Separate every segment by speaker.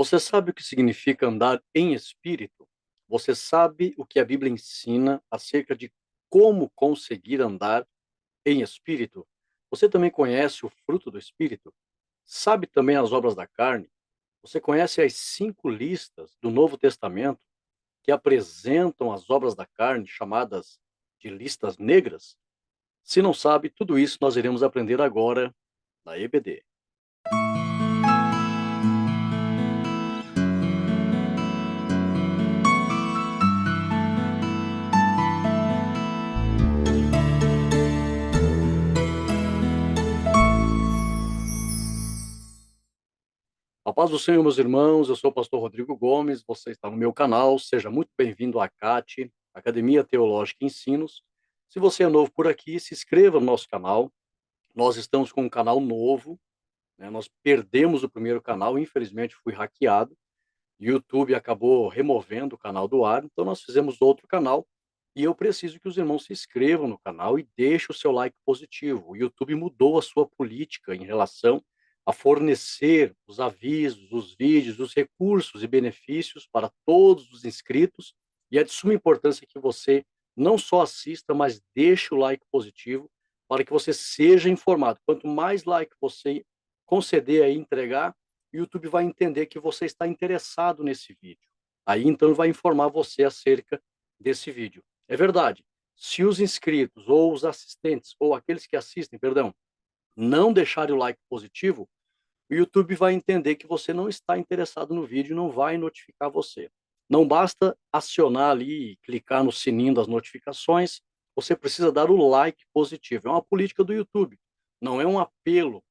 Speaker 1: Você sabe o que significa andar em espírito? Você sabe o que a Bíblia ensina acerca de como conseguir andar em espírito? Você também conhece o fruto do espírito? Sabe também as obras da carne? Você conhece as 5 listas do Novo Testamento que apresentam as obras da carne, chamadas de listas negras? Se não sabe, tudo isso nós iremos aprender agora na EBD. A paz do Senhor, meus irmãos, eu sou o pastor Rodrigo Gomes, você está no meu canal, seja muito bem-vindo à CAT, Academia Teológica e Ensinos. Se você é novo por aqui, se inscreva no nosso canal. Nós estamos com um canal novo, né? Nós perdemos o primeiro canal, infelizmente fui hackeado, o YouTube acabou removendo o canal do ar, então nós fizemos outro canal, e eu preciso que os irmãos se inscrevam no canal e deixem o seu like positivo. O YouTube mudou a sua política em relação a fornecer os avisos, os vídeos, os recursos e benefícios para todos os inscritos, e é de suma importância que você não só assista, mas deixe o like positivo para que você seja informado. Quanto mais like você conceder e entregar, o YouTube vai entender que você está interessado nesse vídeo. Aí então vai informar você acerca desse vídeo. É verdade. Se os inscritos ou os assistentes ou aqueles que assistem, perdão, não deixarem o like positivo, o YouTube vai entender que você não está interessado no vídeo e não vai notificar você. Não basta acionar ali e clicar no sininho das notificações, você precisa dar o like positivo. É uma política do YouTube, não é um apelo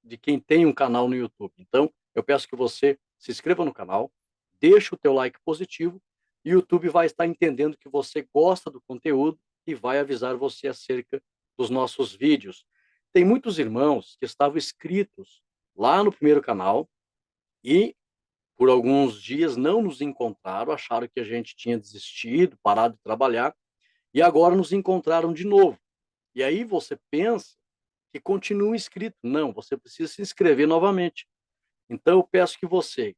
Speaker 1: de quem tem um canal no YouTube. Então, eu peço que você se inscreva no canal, deixe o teu like positivo e o YouTube vai estar entendendo que você gosta do conteúdo e vai avisar você acerca dos nossos vídeos. Tem muitos irmãos que estavam inscritos lá no primeiro canal e por alguns dias não nos encontraram, acharam que a gente tinha desistido, parado de trabalhar e agora nos encontraram de novo. E aí você pensa que continua inscrito. Não, você precisa se inscrever novamente. Então eu peço que você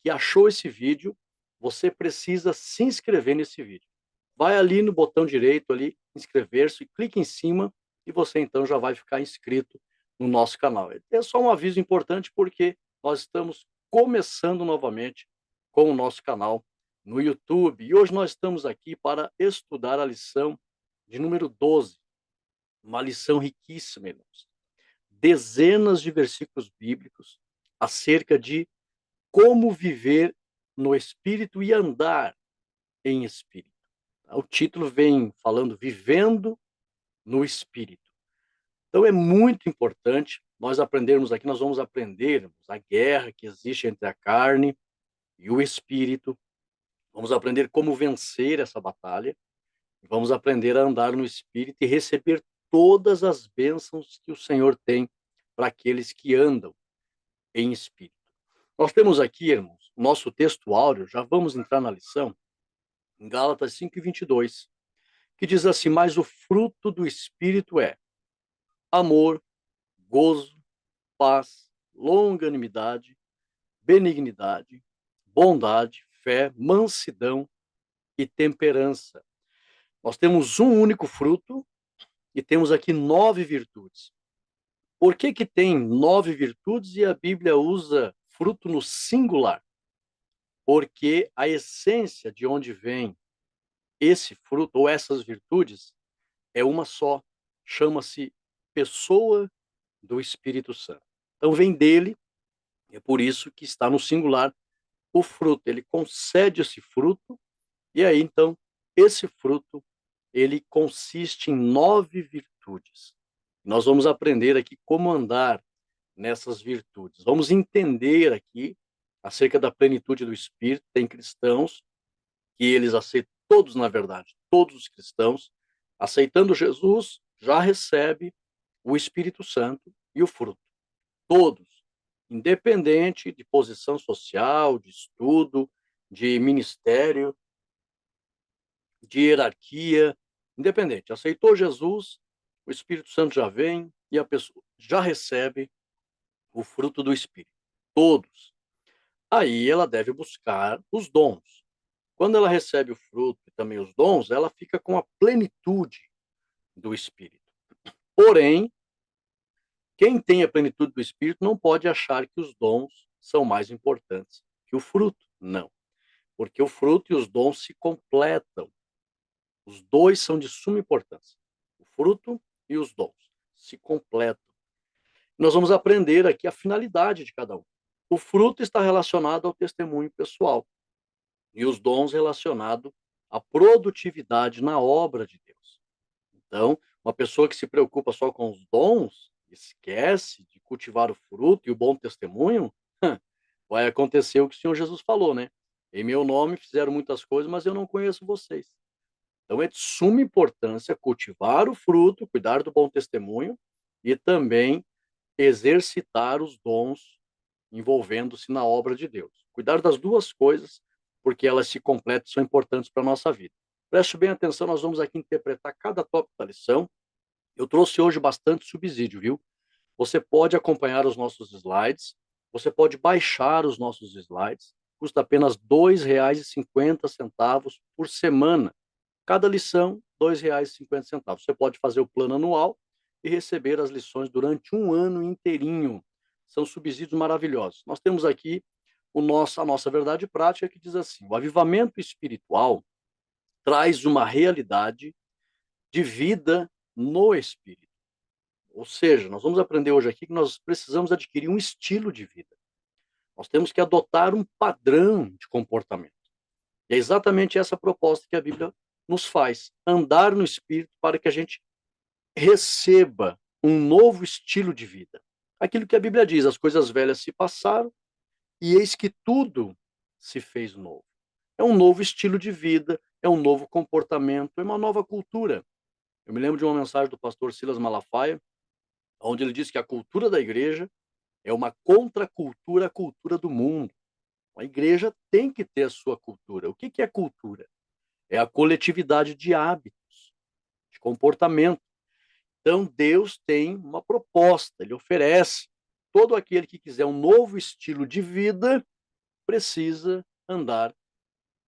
Speaker 1: que achou esse vídeo, você precisa se inscrever nesse vídeo. Vai ali no botão direito ali, inscrever-se, clique em cima e você então já vai ficar inscrito no nosso canal. É só um aviso importante porque nós estamos começando novamente com o nosso canal no YouTube. E hoje nós estamos aqui para estudar a lição de número 12, uma lição riquíssima, irmãos. Dezenas de versículos bíblicos acerca de como viver no Espírito e andar em Espírito. O título vem falando Vivendo no Espírito. Então é muito importante nós aprendermos aqui, nós vamos aprender a guerra que existe entre a carne e o Espírito, vamos aprender como vencer essa batalha, vamos aprender a andar no Espírito e receber todas as bênçãos que o Senhor tem para aqueles que andam em Espírito. Nós temos aqui, irmãos, o nosso texto áureo, já vamos entrar na lição, em Gálatas 5:22, que diz assim: mas o fruto do Espírito é amor, gozo, paz, longanimidade, benignidade, bondade, fé, mansidão e temperança. Nós temos um único fruto e temos aqui 9 virtudes. Por que que tem 9 virtudes e a Bíblia usa fruto no singular? Porque a essência de onde vem esse fruto ou essas virtudes é uma só, chama-se pessoa do Espírito Santo. Então vem dele, é por isso que está no singular o fruto. Ele concede esse fruto e aí então esse fruto ele consiste em 9 virtudes. Nós vamos aprender aqui como andar nessas virtudes. Vamos entender aqui acerca da plenitude do Espírito. Tem cristãos que eles aceitam, todos na verdade, todos os cristãos, aceitando Jesus, já recebe o Espírito Santo e o fruto. Todos, independente de posição social, de estudo, de ministério, de hierarquia, independente. Aceitou Jesus, o Espírito Santo já vem e a pessoa já recebe o fruto do Espírito. Todos. aí ela deve buscar os dons. Quando ela recebe o fruto e também os dons, ela fica com a plenitude do Espírito. Porém, quem tem a plenitude do Espírito não pode achar que os dons são mais importantes que o fruto. Não, porque o fruto e os dons se completam. Os dois são de suma importância. O fruto e os dons se completam. Nós vamos aprender aqui a finalidade de cada um. O fruto está relacionado ao testemunho pessoal e os dons relacionados à produtividade na obra de Deus. Então, uma pessoa que se preocupa só com os dons, esquece de cultivar o fruto e o bom testemunho, vai acontecer o que o Senhor Jesus falou, né? Em meu nome fizeram muitas coisas, mas eu não conheço vocês. Então, é de suma importância cultivar o fruto, cuidar do bom testemunho e também exercitar os dons envolvendo-se na obra de Deus. Cuidar das duas coisas, porque elas se completam, são importantes para a nossa vida. Preste bem atenção, nós vamos aqui interpretar cada tópico da lição. Eu trouxe hoje bastante subsídio, viu? Você pode acompanhar os nossos slides, você pode baixar os nossos slides, custa apenas R$ 2,50 por semana. Cada lição, R$ 2,50. Você pode fazer o plano anual e receber as lições durante um ano inteirinho. São subsídios maravilhosos. Nós temos aqui a nossa verdade prática que diz assim: o avivamento espiritual traz uma realidade de vida no espírito. Ou seja, nós vamos aprender hoje aqui que nós precisamos adquirir um estilo de vida. Nós temos que adotar um padrão de comportamento. E é exatamente essa proposta que a Bíblia nos faz: andar no espírito para que a gente receba um novo estilo de vida. Aquilo que a Bíblia diz: as coisas velhas se passaram e eis que tudo se fez novo. É um novo estilo de vida, é um novo comportamento, é uma nova cultura. Eu me lembro de uma mensagem do pastor Silas Malafaia, onde ele diz que a cultura da igreja é uma contracultura à cultura do mundo. A igreja tem que ter a sua cultura. O que é cultura? É a coletividade de hábitos, de comportamento. Então, Deus tem uma proposta, ele oferece. Todo aquele que quiser um novo estilo de vida precisa andar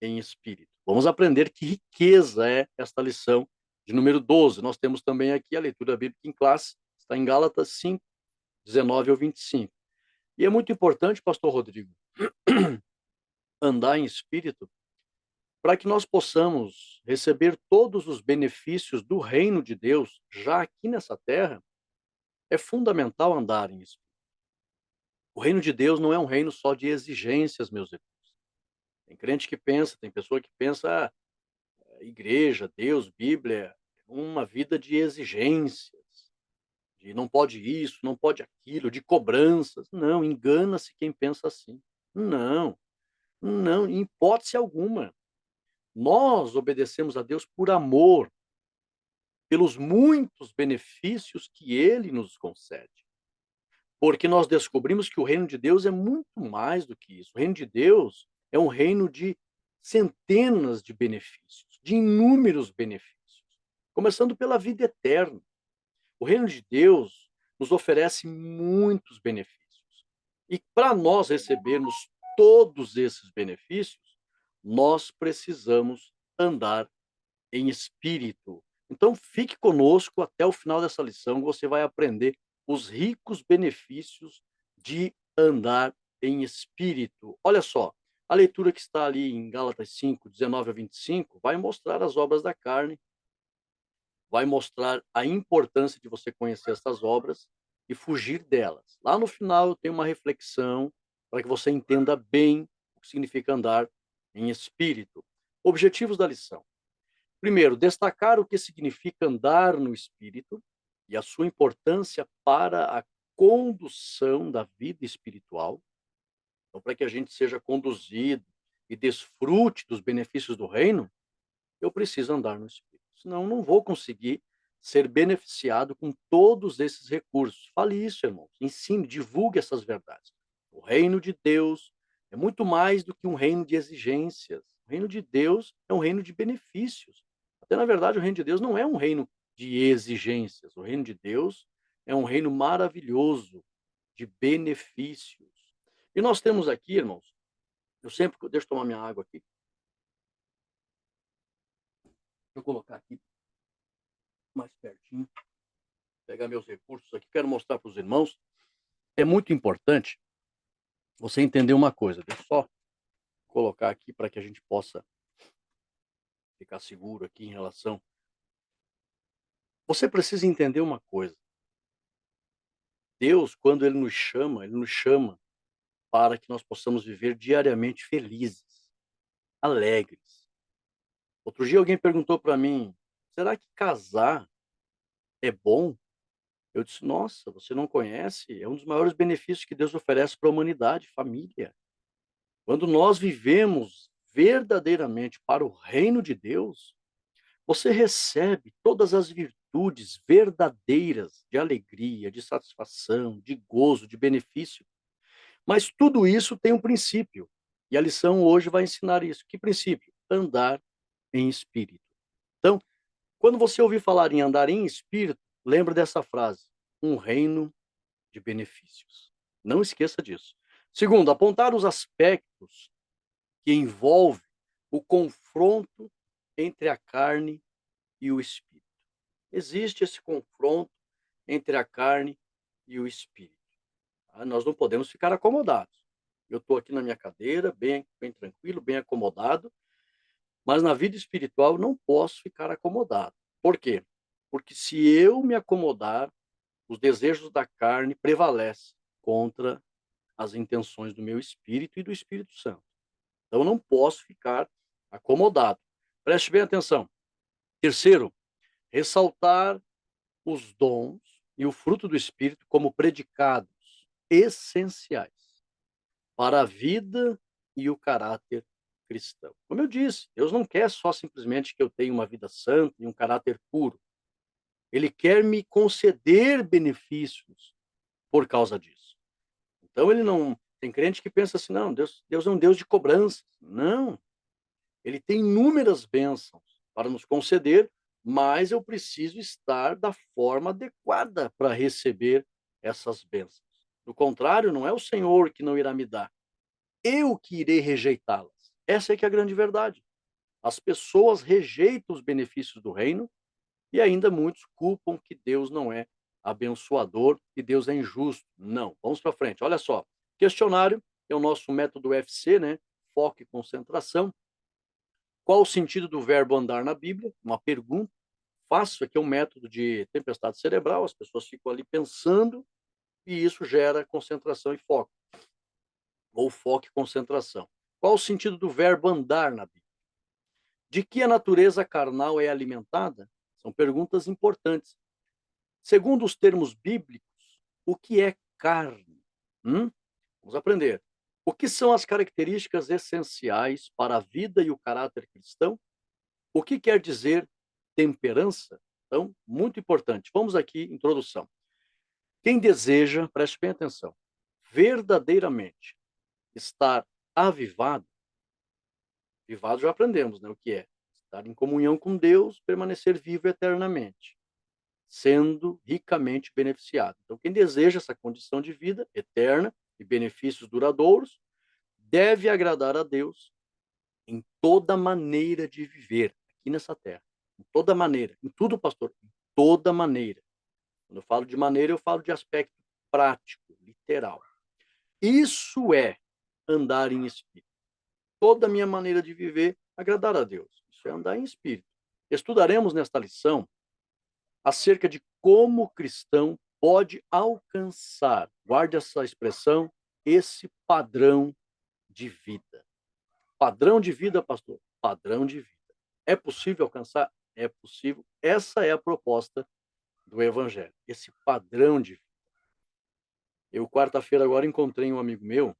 Speaker 1: em espírito. Vamos aprender que riqueza é esta lição de número 12. Nós temos também aqui a leitura bíblica em classe, está em Gálatas 5, 19 ao 25. E é muito importante, pastor Rodrigo, andar em espírito para que nós possamos receber todos os benefícios do reino de Deus já aqui nessa terra. É fundamental andar em espírito. O reino de Deus não é um reino só de exigências, meus irmãos. Tem crente que pensa, tem pessoa que pensa, igreja, Deus, Bíblia, uma vida de exigências, de não pode isso, não pode aquilo, de cobranças. Não, engana-se quem pensa assim. Não, não, em hipótese alguma. Nós obedecemos a Deus por amor, pelos muitos benefícios que Ele nos concede. Porque nós descobrimos que o reino de Deus é muito mais do que isso. O reino de Deus é um reino de centenas de benefícios, de inúmeros benefícios, começando pela vida eterna. O reino de Deus nos oferece muitos benefícios. E para nós recebermos todos esses benefícios, nós precisamos andar em espírito. Então, fique conosco até o final dessa lição, você vai aprender os ricos benefícios de andar em espírito. Olha só, a leitura que está ali em Gálatas 5, 19 a 25, vai mostrar as obras da carne, vai mostrar a importância de você conhecer essas obras e fugir delas. Lá no final, eu tenho uma reflexão para que você entenda bem o que significa andar em espírito. Objetivos da lição. Primeiro, destacar o que significa andar no espírito e a sua importância para a condução da vida espiritual. Então, para que a gente seja conduzido e desfrute dos benefícios do reino, eu preciso andar no espírito. Senão, eu não vou conseguir ser beneficiado com todos esses recursos. Fale isso, irmãos. Ensine, divulgue essas verdades. O reino de Deus é muito mais do que um reino de exigências. O reino de Deus é um reino de benefícios. Até, na verdade, o reino de Deus não é um reino de exigências. O reino de Deus é um reino maravilhoso de benefícios. E nós temos aqui, irmãos, Eu sempre deixa eu tomar minha água aqui. Deixa eu colocar aqui mais pertinho, pegar meus recursos aqui. Quero mostrar para os irmãos. É muito importante você entender uma coisa. Deixa eu só colocar aqui para que a gente possa ficar seguro aqui em relação. Você precisa entender uma coisa. Deus, quando Ele nos chama para que nós possamos viver diariamente felizes, alegres. Outro dia alguém perguntou para mim: será que casar é bom? Eu disse: nossa, você não conhece? É um dos maiores benefícios que Deus oferece para a humanidade, família. Quando nós vivemos verdadeiramente para o reino de Deus, você recebe todas as virtudes verdadeiras de alegria, de satisfação, de gozo, de benefício. Mas tudo isso tem um princípio. E a lição hoje vai ensinar isso. Que princípio? Andar em espírito. Então, quando você ouvir falar em andar em espírito, lembre dessa frase: um reino de benefícios. Não esqueça disso. Segundo, apontar os aspectos que envolvem o confronto entre a carne e o espírito. Existe esse confronto entre a carne e o espírito. Tá? Nós não podemos ficar acomodados. Eu estou aqui na minha cadeira, bem tranquilo, bem acomodado, mas na vida espiritual eu não posso ficar acomodado. Por quê? Porque se eu me acomodar, os desejos da carne prevalecem contra as intenções do meu espírito e do Espírito Santo. Então eu não posso ficar acomodado. Preste bem atenção. Terceiro, ressaltar os dons e o fruto do Espírito como predicados essenciais para a vida e o caráter cristão. Como eu disse, Deus não quer só simplesmente que eu tenha uma vida santa e um caráter puro. Ele quer me conceder benefícios por causa disso. Então ele não tem crente que pensa assim, não, Deus é um Deus de cobrança. Não, ele tem inúmeras bênçãos para nos conceder, mas eu preciso estar da forma adequada para receber essas bênçãos. Do contrário, não é o Senhor que não irá me dar, eu que irei rejeitá-las. Essa é que é a grande verdade. As pessoas rejeitam os benefícios do reino e ainda muitos culpam que Deus não é abençoador, que Deus é injusto. Não, vamos para frente. Olha só, questionário é o nosso método UFC, né? Foco e concentração. Qual o sentido do verbo andar na Bíblia? Uma pergunta. Fácil, aqui é um método de tempestade cerebral, as pessoas ficam ali pensando e isso gera concentração e foco, ou foco e concentração. Qual o sentido do verbo andar na Bíblia? De que a natureza carnal é alimentada? São perguntas importantes. Segundo os termos bíblicos, o que é carne? Vamos aprender. O que são as características essenciais para a vida e o caráter cristão? O que quer dizer temperança? Então, muito importante. Vamos aqui, introdução. Quem deseja, preste bem atenção, verdadeiramente estar avivado, avivado já aprendemos, né? O que é? Estar em comunhão com Deus, permanecer vivo eternamente, sendo ricamente beneficiado. Então, quem deseja essa condição de vida eterna e benefícios duradouros, deve agradar a Deus em toda maneira de viver aqui nessa terra. Em toda maneira. Em tudo, pastor. Em toda maneira. Quando eu falo de maneira, eu falo de aspecto prático, literal. Isso é andar em espírito. Toda a minha maneira de viver, agradar a Deus. Isso é andar em espírito. Estudaremos nesta lição acerca de como o cristão pode alcançar, guarde essa expressão, esse padrão de vida. Padrão de vida, pastor? Padrão de vida. É possível alcançar? É possível. Essa é a proposta do Evangelho, esse padrão de vida. Eu, quarta-feira, agora encontrei um amigo meu,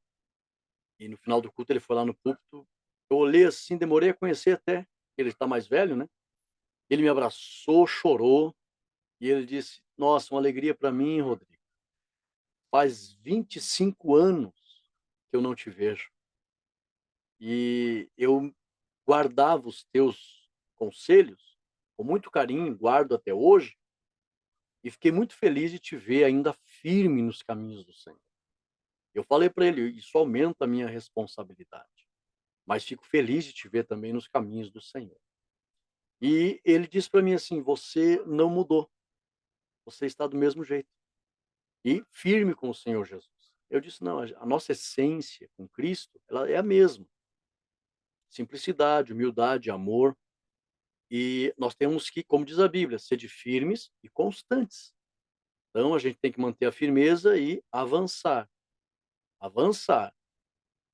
Speaker 1: e no final do culto ele foi lá no púlpito. Eu olhei assim, demorei a conhecer até, ele está mais velho, né? Ele me abraçou, chorou, e ele disse: nossa, uma alegria para mim, Rodrigo. Faz 25 anos que eu não te vejo. E eu guardava os teus conselhos com muito carinho, guardo até hoje, e fiquei muito feliz de te ver ainda firme nos caminhos do Senhor. Eu falei para ele, isso aumenta a minha responsabilidade. mas fico feliz de te ver também nos caminhos do Senhor. E ele disse para mim assim: "Você não mudou, você está do mesmo jeito e firme com o Senhor Jesus". Eu disse: "Não, a nossa essência com Cristo, ela é a mesma, simplicidade, humildade, amor, e nós temos que, como diz a Bíblia, ser de firmes e constantes". Então a gente tem que manter a firmeza e avançar, avançar,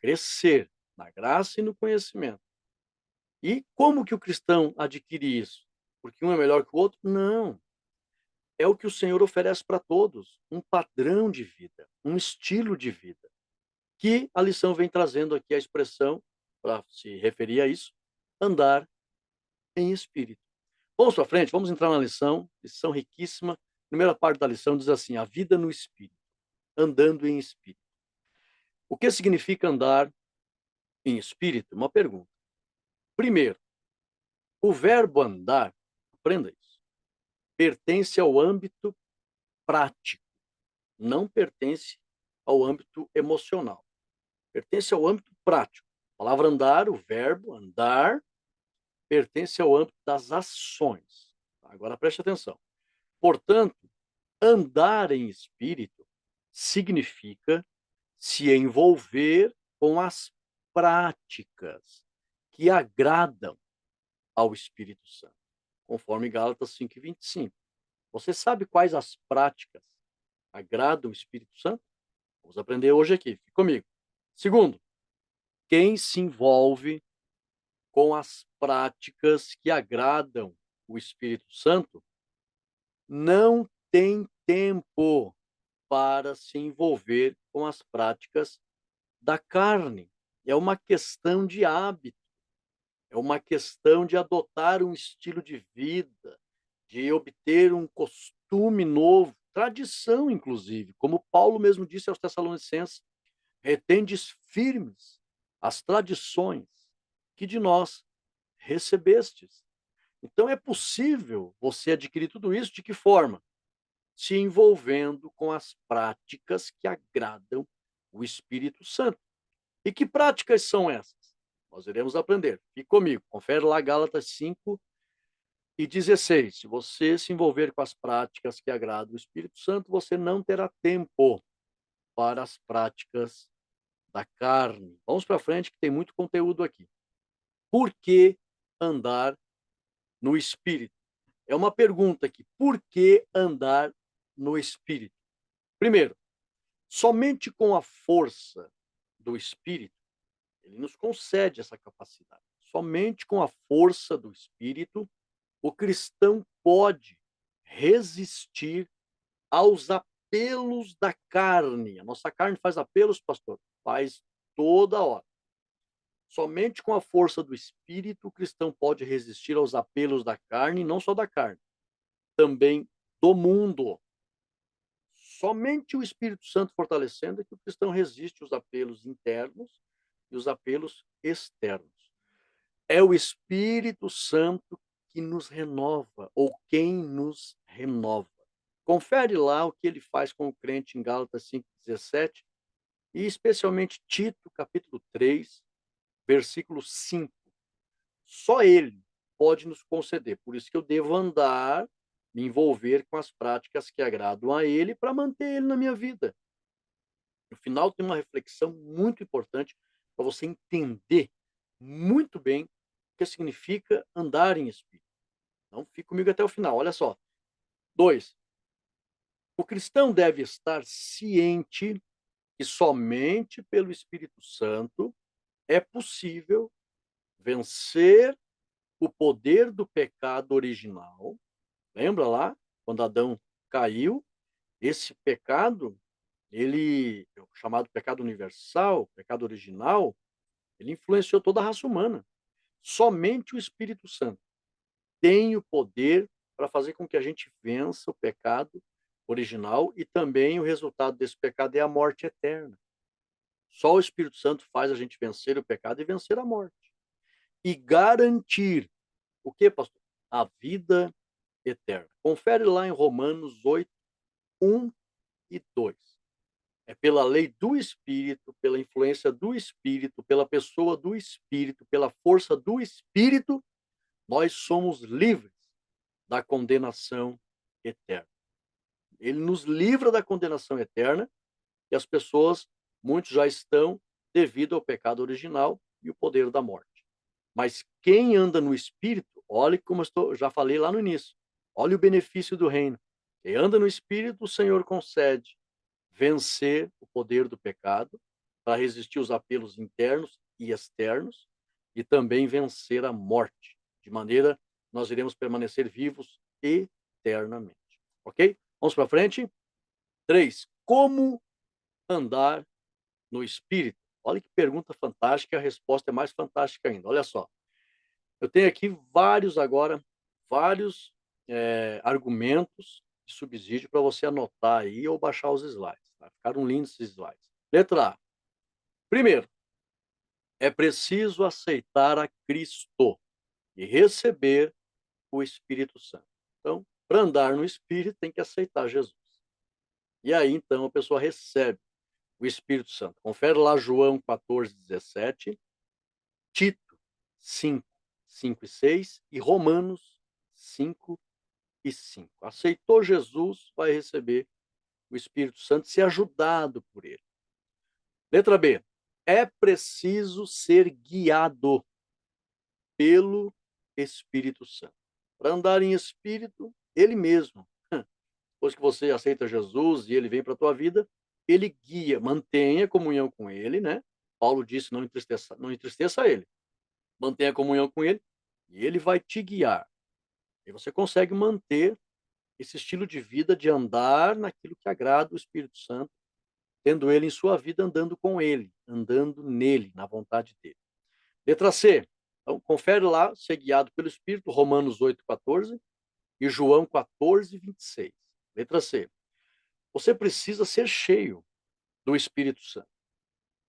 Speaker 1: crescer na graça e no conhecimento. E como que o cristão adquire isso? Porque um é melhor que o outro? Não. É o que o Senhor oferece para todos, um padrão de vida, um estilo de vida, que a lição vem trazendo aqui a expressão, para se referir a isso, andar em espírito. Vamos para frente, vamos entrar na lição riquíssima. Primeira parte da lição diz assim: a vida no espírito, andando em espírito. O que significa andar em espírito? Uma pergunta. Primeiro, o verbo andar, aprenda isso, pertence ao âmbito prático, não pertence ao âmbito emocional. Pertence ao âmbito prático. A palavra andar, o verbo andar, pertence ao âmbito das ações. Agora preste atenção. Portanto, andar em espírito significa se envolver com as práticas que agradam ao Espírito Santo, conforme Gálatas 5:25. Você sabe quais as práticas agradam o Espírito Santo? Vamos aprender hoje aqui. Fique comigo. Segundo, quem se envolve com as práticas que agradam o Espírito Santo não tem tempo para se envolver com as práticas da carne. É uma questão de hábito, é uma questão de adotar um estilo de vida, de obter um costume novo, tradição, inclusive, como Paulo mesmo disse aos Tessalonicenses: retendes firmes as tradições que de nós recebestes. Então é possível você adquirir tudo isso de que forma? Se envolvendo com as práticas que agradam o Espírito Santo. E que práticas são essas? Nós iremos aprender. Fique comigo. Confere lá Gálatas 5:16. Se você se envolver com as práticas que agradam o Espírito Santo, você não terá tempo para as práticas da carne. Vamos para frente que tem muito conteúdo aqui. Por que andar no Espírito? É uma pergunta aqui. Por que andar no Espírito? Primeiro, somente com a força do Espírito, ele nos concede essa capacidade. Somente com a força do Espírito, o cristão pode resistir aos apelos da carne. A nossa carne faz apelos, pastor? Faz toda hora. Somente com a força do Espírito, o cristão pode resistir aos apelos da carne, e não só da carne, também do mundo. Somente o Espírito Santo fortalecendo é que o cristão resiste aos apelos internos e os apelos externos. É o Espírito Santo que nos renova, ou quem nos renova. Confere lá o que ele faz com o crente em Gálatas 5:17 e especialmente Tito, capítulo 3, versículo 5. Só ele pode nos conceder. Por isso que eu devo andar, me envolver com as práticas que agradam a ele para manter ele na minha vida. No final tem uma reflexão muito importante para você entender muito bem o que significa andar em espírito. Então, fique comigo até o final. Olha só. 2. O cristão deve estar ciente que somente pelo Espírito Santo é possível vencer o poder do pecado original. Lembra lá, quando Adão caiu, esse pecado, ele, é o chamado pecado universal, pecado original, ele influenciou toda a raça humana. Somente o Espírito Santo tem o poder para fazer com que a gente vença o pecado original e também o resultado desse pecado é a morte eterna. Só o Espírito Santo faz a gente vencer o pecado e vencer a morte. E garantir o que, pastor? A vida eterna. Confere lá em Romanos 8, 1 e 2. É pela lei do Espírito, pela influência do Espírito, pela pessoa do Espírito, pela força do Espírito, nós somos livres da condenação eterna. Ele nos livra da condenação eterna, e as pessoas, muitos já estão devido ao pecado original e o poder da morte. Mas quem anda no Espírito, olhe como já falei lá no início, olhe o benefício do reino. Quem anda no Espírito, o Senhor concede vencer o poder do pecado, para resistir aos apelos internos e externos, e também vencer a morte, de maneira que nós iremos permanecer vivos eternamente. Ok? Vamos para frente? 3. Como andar no Espírito? Olha que pergunta fantástica, a resposta é mais fantástica ainda. Olha só, eu tenho aqui vários argumentos de subsídio para você anotar aí ou baixar os slides. Tá? Ficaram lindos esses slides. Letra A. Primeiro, é preciso aceitar a Cristo e receber o Espírito Santo. Então, para andar no Espírito, tem que aceitar Jesus. E aí, então, a pessoa recebe o Espírito Santo. Confere lá João 14:17, Tito 5:5 e 6 e Romanos 5:5. Aceitou Jesus, vai receber o Espírito Santo, ser ajudado por ele. Letra B. É preciso ser guiado pelo Espírito Santo. Para andar em espírito, ele mesmo. Depois que você aceita Jesus e ele vem para a tua vida, ele guia, mantenha comunhão com ele, né? Paulo disse: não entristeça ele. Mantenha comunhão com ele e ele vai te guiar. E você consegue manter esse estilo de vida de andar naquilo que agrada o Espírito Santo, tendo ele em sua vida, andando com ele, andando nele, na vontade dele. Letra C. Então, confere lá, ser guiado pelo Espírito, Romanos 8:14 e João 14:26. Letra C. Você precisa ser cheio do Espírito Santo,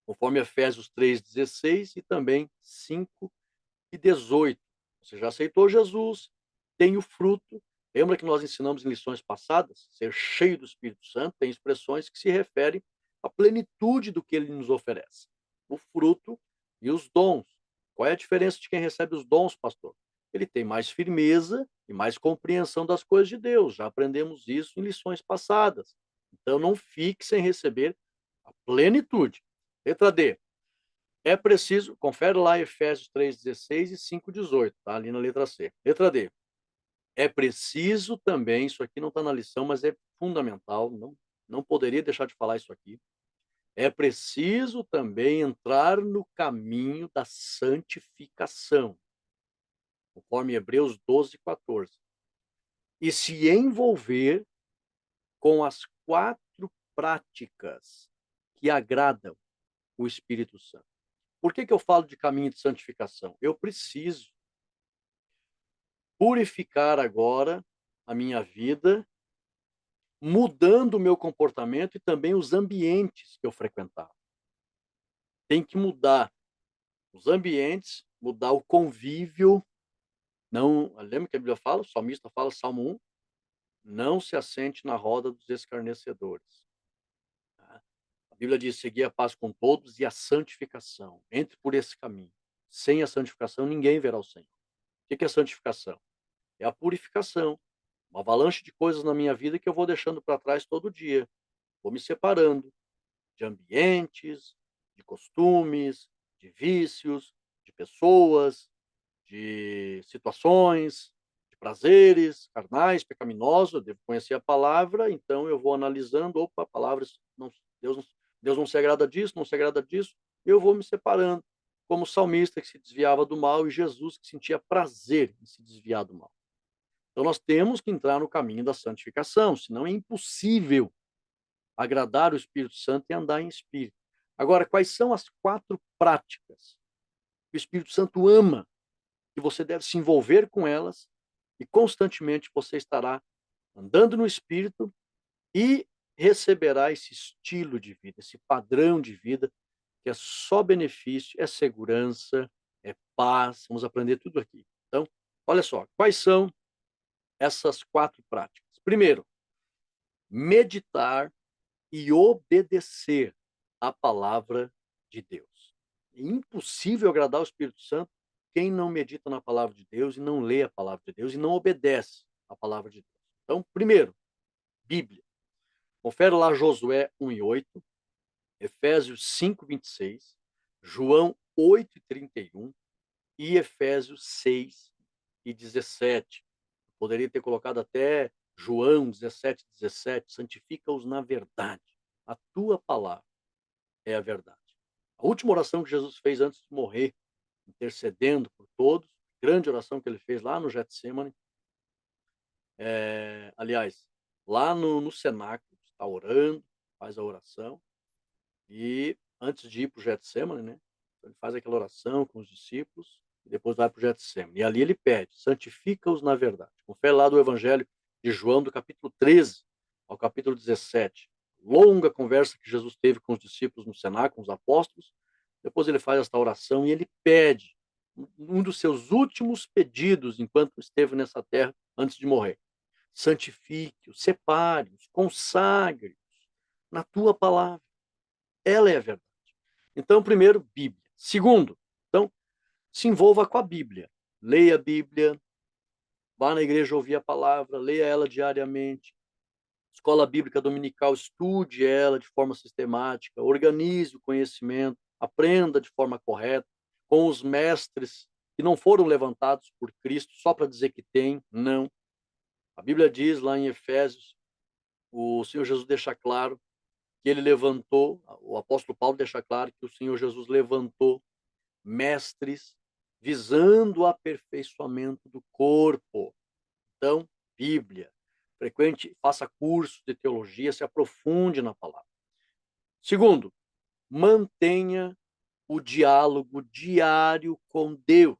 Speaker 1: conforme Efésios 3:16 e também 5:18. Você já aceitou Jesus, tem o fruto. Lembra que nós ensinamos em lições passadas? Ser cheio do Espírito Santo tem expressões que se referem à plenitude do que ele nos oferece. O fruto e os dons. Qual é a diferença de quem recebe os dons, pastor? Ele tem mais firmeza e mais compreensão das coisas de Deus. Já aprendemos isso em lições passadas. Então não fique sem receber a plenitude. Letra D. É preciso, confere lá Efésios 3:16 e 5:18, tá? Ali na letra C. Letra D. É preciso também, isso aqui não está na lição, mas é fundamental, não poderia deixar de falar isso aqui. É preciso também entrar no caminho da santificação, conforme Hebreus 12:14. E se envolver com as 4 práticas que agradam o Espírito Santo. Por que eu falo de caminho de santificação? Eu preciso purificar agora a minha vida, mudando o meu comportamento e também os ambientes que eu frequentava. Tem que mudar os ambientes, mudar o convívio. Não, lembra que a Bíblia fala, o salmista fala, Salmo 1, não se assente na roda dos escarnecedores. Tá? A Bíblia diz, seguir a paz com todos e a santificação. Entre por esse caminho. Sem a santificação, ninguém verá o Senhor. O que é santificação? É a purificação. Uma avalanche de coisas na minha vida que eu vou deixando para trás todo dia. Vou me separando de ambientes, de costumes, de vícios, de pessoas, de situações, de prazeres carnais, pecaminosos. Eu devo conhecer a palavra, então eu vou analisando, opa, palavras, não, Deus não se agrada disso, não se agrada disso, eu vou me separando, como o salmista que se desviava do mal e Jesus que sentia prazer em se desviar do mal. Então nós temos que entrar no caminho da santificação, senão é impossível agradar o Espírito Santo e andar em espírito. Agora, quais são as 4 práticas que o Espírito Santo ama, que você deve se envolver com elas e constantemente você estará andando no Espírito e receberá esse estilo de vida, esse padrão de vida que é só benefício, é segurança, é paz. Vamos aprender tudo aqui. Então, olha só, quais são essas 4 práticas? Primeiro, meditar e obedecer à palavra de Deus. É impossível agradar o Espírito Santo quem não medita na palavra de Deus e não lê a palavra de Deus e não obedece à palavra de Deus. Então, primeiro, Bíblia. Confere lá Josué 1:8, Efésios 5:26, João 8:31 e Efésios 6:17. Poderia ter colocado até João 17:17, santifica-os na verdade. A tua palavra é a verdade. A última oração que Jesus fez antes de morrer, intercedendo por todos, grande oração que ele fez lá no Getsemane, aliás, lá no cenáculo, está orando, faz a oração, e antes de ir para o Getsemane, né, ele faz aquela oração com os discípulos, e depois vai para o Getsemane. E ali ele pede, santifica-os na verdade. Confere lá do Evangelho de João, do capítulo 13 ao capítulo 17. Longa conversa que Jesus teve com os discípulos no cenáculo, com os apóstolos. Depois ele faz esta oração e ele pede, um dos seus últimos pedidos enquanto esteve nessa terra, antes de morrer. Santifique-os, separe-os, consagre-os na tua palavra. Ela é a verdade. Então, primeiro, Bíblia. Segundo, então, se envolva com a Bíblia. Leia a Bíblia, vá na igreja ouvir a palavra, leia ela diariamente. Escola bíblica dominical, estude ela de forma sistemática, organize o conhecimento, aprenda de forma correta, com os mestres que não foram levantados por Cristo só para dizer que tem, não. A Bíblia diz lá em Efésios, o Senhor Jesus deixa claro que ele levantou, o apóstolo Paulo deixa claro que o Senhor Jesus levantou mestres visando o aperfeiçoamento do corpo. Então, Bíblia. Frequente, faça cursos de teologia, se aprofunde na palavra. Segundo, mantenha o diálogo diário com Deus.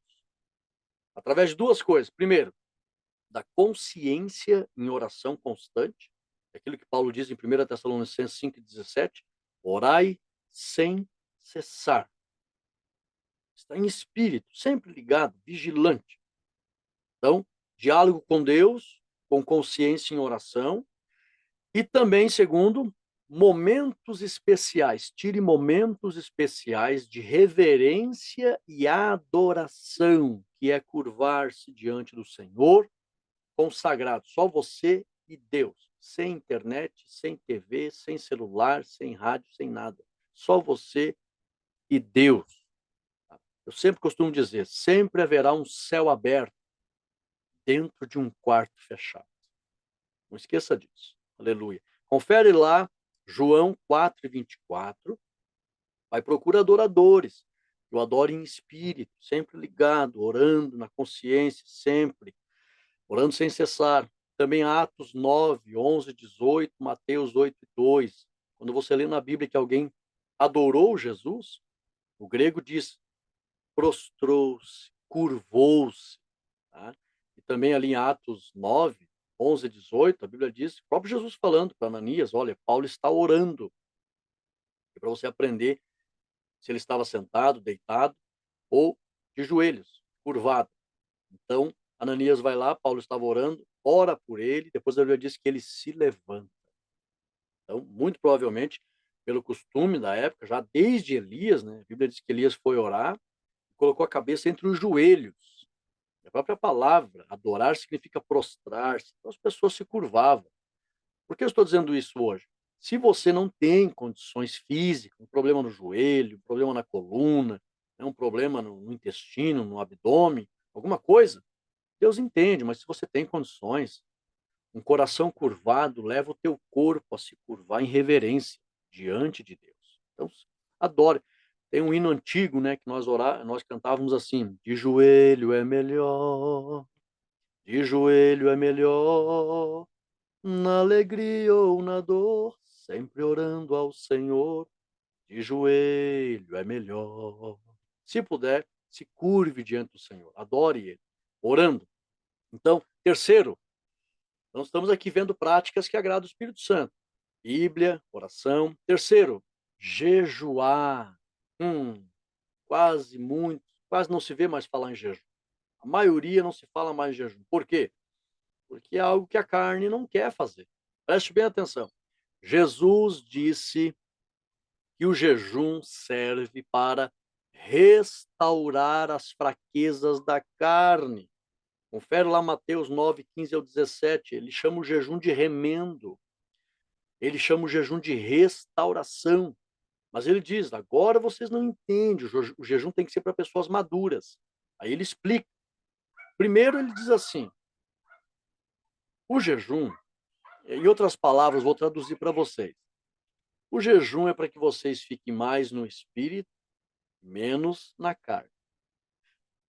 Speaker 1: Através de duas coisas. Primeiro, da consciência em oração constante. Aquilo que Paulo diz em 1 Tessalonicenses 5:17. Orai sem cessar. Está em espírito, sempre ligado, vigilante. Então, diálogo com Deus, com consciência em oração. E também, segundo, momentos especiais. Tire momentos especiais de reverência e adoração, que é curvar-se diante do Senhor, consagrado, só você e Deus. Sem internet, sem TV, sem celular, sem rádio, sem nada. Só você e Deus. Eu sempre costumo dizer, sempre haverá um céu aberto dentro de um quarto fechado. Não esqueça disso. Aleluia. Confere lá, João 4:24. Vai, procura adoradores. Eu adoro em espírito, sempre ligado, orando na consciência, sempre. Orando sem cessar. Também Atos 9, 11, 18, Mateus 8:2. Quando você lê na Bíblia que alguém adorou Jesus, o grego diz prostrou-se, curvou-se. Tá? E também ali em Atos 9, 11, 18, a Bíblia diz, o próprio Jesus falando para Ananias, olha, Paulo está orando. É para você aprender se ele estava sentado, deitado ou de joelhos, curvado. Então, Ananias vai lá, Paulo estava orando, ora por ele, depois a Bíblia diz que ele se levanta. Então, muito provavelmente, pelo costume da época, já desde Elias, né? A Bíblia diz que Elias foi orar e colocou a cabeça entre os joelhos. A própria palavra, adorar, significa prostrar-se. Então, as pessoas se curvavam. Por que eu estou dizendo isso hoje? Se você não tem condições físicas, um problema no joelho, um problema na coluna, um problema no intestino, no abdômen, alguma coisa, Deus entende, mas se você tem condições, um coração curvado leva o teu corpo a se curvar em reverência diante de Deus. Então, adore. Tem um hino antigo, né, que nós cantávamos assim: de joelho é melhor, de joelho é melhor, na alegria ou na dor, sempre orando ao Senhor, de joelho é melhor. Se puder, se curve diante do Senhor, adore Ele, orando. Então, terceiro, nós estamos aqui vendo práticas que agradam o Espírito Santo. Bíblia, oração. Terceiro, jejuar. Quase não se vê mais falar em jejum. A maioria não se fala mais em jejum. Por quê? Porque é algo que a carne não quer fazer. Preste bem atenção. Jesus disse que o jejum serve para restaurar as fraquezas da carne. Confere lá Mateus 9, 15 ao 17. Ele chama o jejum de remendo. Ele chama o jejum de restauração. Mas ele diz: agora vocês não entendem, o jejum tem que ser para pessoas maduras. Aí ele explica. Primeiro, ele diz assim: o jejum, em outras palavras, vou traduzir para vocês. O jejum é para que vocês fiquem mais no espírito, menos na carne,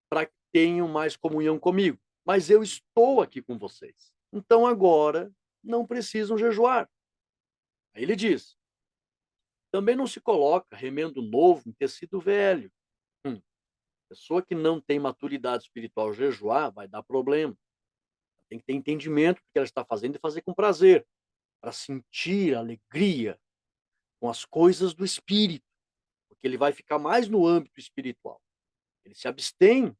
Speaker 1: para que tenham mais comunhão comigo. Mas eu estou aqui com vocês. Então agora não precisam jejuar. Aí ele diz: também não se coloca remendo novo em tecido velho. Pessoa que não tem maturidade espiritual jejuar vai dar problema. Tem que ter entendimento do que ela está fazendo e fazer com prazer, para sentir alegria com as coisas do espírito, porque ele vai ficar mais no âmbito espiritual. Ele se abstém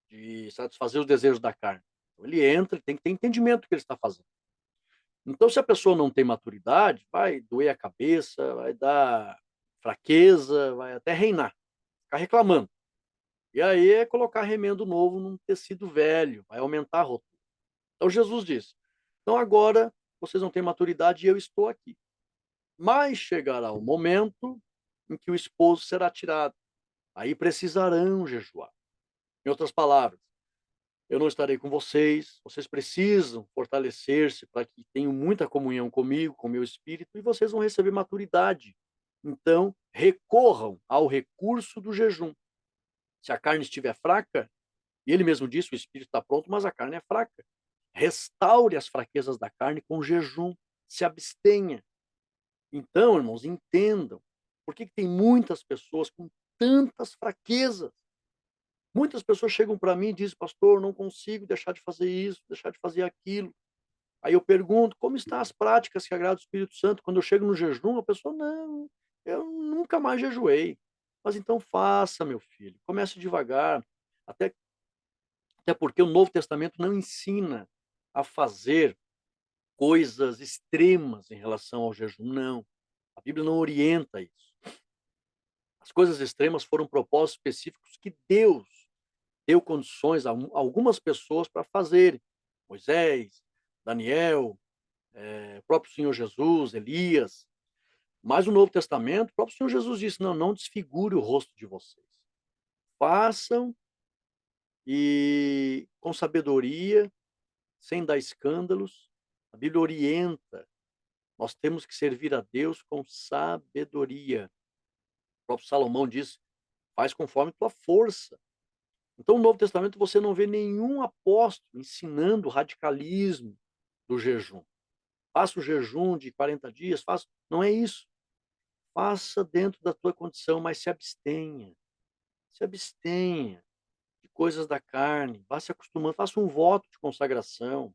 Speaker 1: de satisfazer os desejos da carne. Então ele entra, tem que ter entendimento do que ele está fazendo. Então, se a pessoa não tem maturidade, vai doer a cabeça, vai dar fraqueza, vai até reinar, ficar reclamando. E aí é colocar remendo novo num tecido velho, vai aumentar a rotura. Então Jesus disse: então agora vocês não têm maturidade e eu estou aqui. Mas chegará o momento em que o esposo será tirado. Aí precisarão jejuar. Em outras palavras, eu não estarei com vocês, vocês precisam fortalecer-se para que tenham muita comunhão comigo, com o meu espírito, e vocês vão receber maturidade. Então, recorram ao recurso do jejum. Se a carne estiver fraca, e ele mesmo disse, o espírito está pronto, mas a carne é fraca. Restaure as fraquezas da carne com jejum, se abstenha. Então, irmãos, entendam por que tem muitas pessoas com tantas fraquezas. Muitas pessoas chegam para mim e dizem: pastor, não consigo deixar de fazer isso, deixar de fazer aquilo. Aí eu pergunto: como estão as práticas que agradam o Espírito Santo? Quando eu chego no jejum, a pessoa: não, eu nunca mais jejuei. Mas então faça, meu filho, comece devagar. Até, até porque o Novo Testamento não ensina a fazer coisas extremas em relação ao jejum, não. A Bíblia não orienta isso. As coisas extremas foram propósitos específicos que Deus deu condições a algumas pessoas para fazerem. Moisés, Daniel, o próprio Senhor Jesus, Elias. Mas no Novo Testamento, o próprio Senhor Jesus disse: não, não desfigure o rosto de vocês. Façam e com sabedoria, sem dar escândalos. A Bíblia orienta. Nós temos que servir a Deus com sabedoria. O próprio Salomão diz: faz conforme tua força. Então, no Novo Testamento, você não vê nenhum apóstolo ensinando o radicalismo do jejum. Faça o jejum de 40 dias, faça. Não é isso. Faça dentro da tua condição, mas se abstenha. Se abstenha de coisas da carne. Vá se acostumando. Faça um voto de consagração.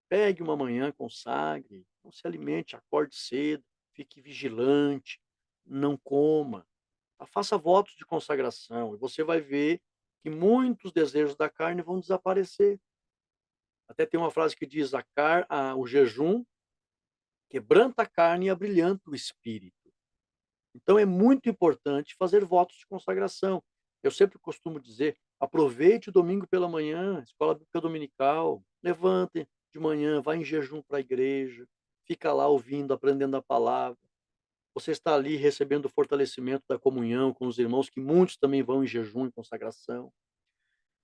Speaker 1: Pegue uma manhã, consagre. Não se alimente, acorde cedo. Fique vigilante. Não coma. Faça votos de consagração. E você vai ver que muitos desejos da carne vão desaparecer. Até tem uma frase que diz: o jejum quebranta a carne e abrilhanta o espírito. Então é muito importante fazer votos de consagração. Eu sempre costumo dizer: aproveite o domingo pela manhã, escola bíblica dominical, levante de manhã, vá em jejum para a igreja, fica lá ouvindo, aprendendo a palavra. Você está ali recebendo o fortalecimento da comunhão com os irmãos, que muitos também vão em jejum e consagração.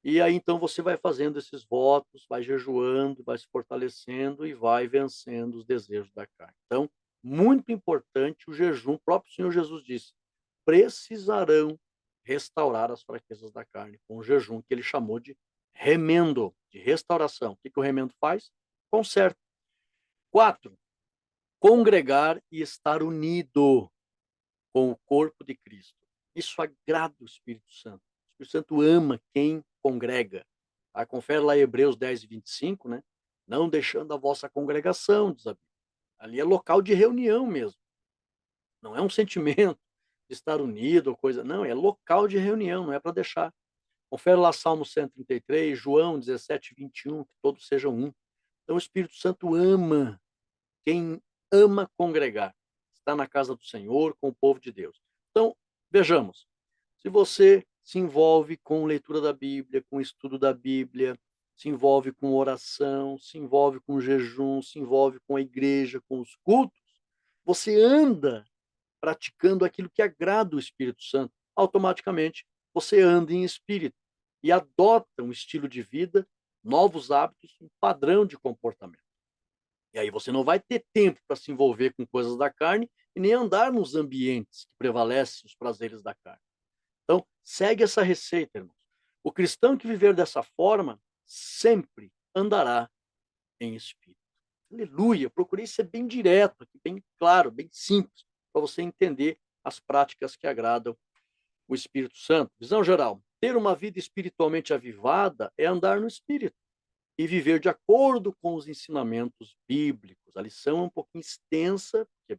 Speaker 1: E aí então você vai fazendo esses votos, vai jejuando, vai se fortalecendo e vai vencendo os desejos da carne. Então, muito importante o jejum. O próprio Senhor Jesus disse: precisarão restaurar as fraquezas da carne com o jejum, que ele chamou de remendo, de restauração. O que o remendo faz? Conserta. 4, congregar e estar unido com o corpo de Cristo. Isso agrada o Espírito Santo. O Espírito Santo ama quem congrega. Confere lá Hebreus 10:25, né? Não deixando a vossa congregação, diz a Bíblia. Ali é local de reunião mesmo. Não é um sentimento de estar unido ou coisa. Não, é local de reunião, não é para deixar. Confere lá Salmo 133, João 17:21, que todos sejam um. Então o Espírito Santo ama quem ama congregar. estar na casa do Senhor, com o povo de Deus. Então, vejamos, se você se envolve com leitura da Bíblia, com estudo da Bíblia, se envolve com oração, se envolve com jejum, se envolve com a igreja, com os cultos, você anda praticando aquilo que agrada o Espírito Santo, automaticamente você anda em espírito e adota um estilo de vida, novos hábitos, um padrão de comportamento. E aí você não vai ter tempo para se envolver com coisas da carne e nem andar nos ambientes que prevalecem os prazeres da carne. Então, segue essa receita, irmãos. O cristão que viver dessa forma sempre andará em espírito. Aleluia! Procurei ser bem direto, aqui, bem claro, bem simples, para você entender as práticas que agradam o Espírito Santo. Visão geral: ter uma vida espiritualmente avivada é andar no espírito e viver de acordo com os ensinamentos bíblicos. A lição é um pouquinho extensa, porque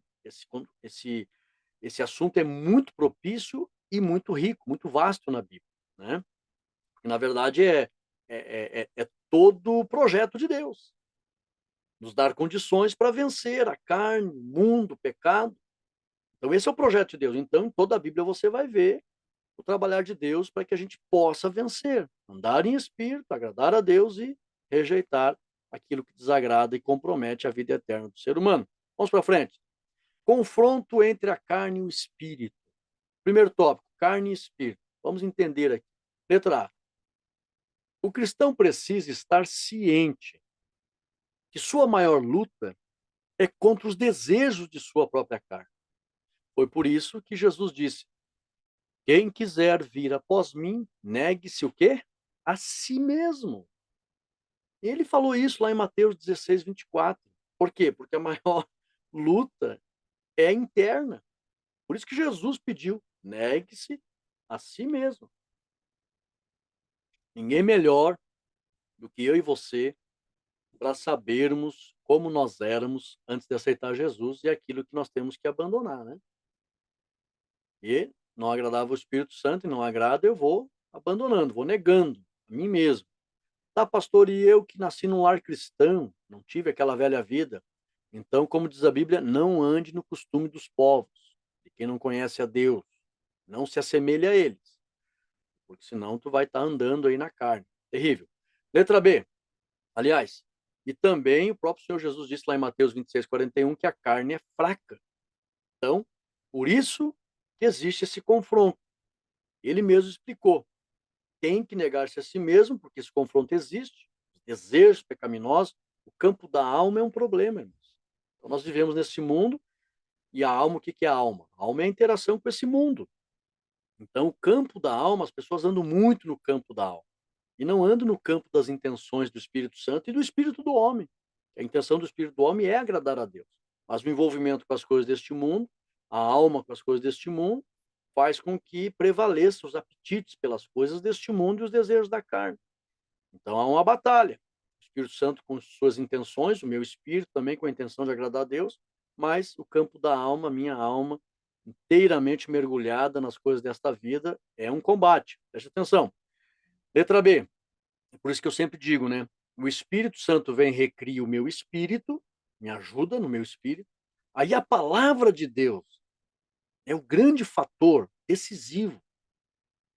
Speaker 1: esse assunto é muito propício e muito rico, muito vasto na Bíblia, né? Porque, na verdade, é todo o projeto de Deus. Nos dar condições para vencer a carne, o mundo, o pecado. Então, esse é o projeto de Deus. Então, em toda a Bíblia você vai ver o trabalhar de Deus para que a gente possa vencer, andar em espírito, agradar a Deus e rejeitar aquilo que desagrada e compromete a vida eterna do ser humano. Vamos para frente. Confronto entre a carne e o espírito. Primeiro tópico, carne e espírito. Vamos entender aqui. Letra A. O cristão precisa estar ciente que sua maior luta é contra os desejos de sua própria carne. Foi por isso que Jesus disse: quem quiser vir após mim, negue-se o quê? A si mesmo. Ele falou isso lá em Mateus 16, 24. Por quê? Porque a maior luta é interna. Por isso que Jesus pediu: negue-se a si mesmo. Ninguém melhor do que eu e você para sabermos como nós éramos antes de aceitar Jesus e aquilo que nós temos que abandonar, né? E não agradava o Espírito Santo e não agrada, eu vou abandonando, vou negando a mim mesmo. Tá, pastor, e eu que nasci num lar cristão, não tive aquela velha vida. Então, como diz a Bíblia, não ande no costume dos povos, de quem não conhece a Deus. Não se assemelhe a eles, porque senão tu vai estar andando aí na carne. Terrível. Letra B. Aliás, e também o próprio Senhor Jesus disse lá em Mateus 26, 41, que a carne é fraca. Então, por isso que existe esse confronto. Ele mesmo explicou. Tem que negar-se a si mesmo, porque esse confronto existe. Os desejos pecaminosos, o campo da alma é um problema, irmãos. Então, nós vivemos nesse mundo, e a alma, o que é a alma? A alma é a interação com esse mundo. Então, o campo da alma, as pessoas andam muito no campo da alma. E não andam no campo das intenções do Espírito Santo e do Espírito do homem. A intenção do Espírito do homem é agradar a Deus. Mas o envolvimento com as coisas deste mundo, a alma com as coisas deste mundo, faz com que prevaleçam os apetites pelas coisas deste mundo e os desejos da carne. Então há uma batalha. O Espírito Santo com suas intenções, o meu espírito também com a intenção de agradar a Deus, mas o campo da alma, minha alma, inteiramente mergulhada nas coisas desta vida, é um combate. Preste atenção. Letra B. É por isso que eu sempre digo, né? O Espírito Santo vem recria o meu espírito, me ajuda no meu espírito. Aí a palavra de Deus é o grande fator decisivo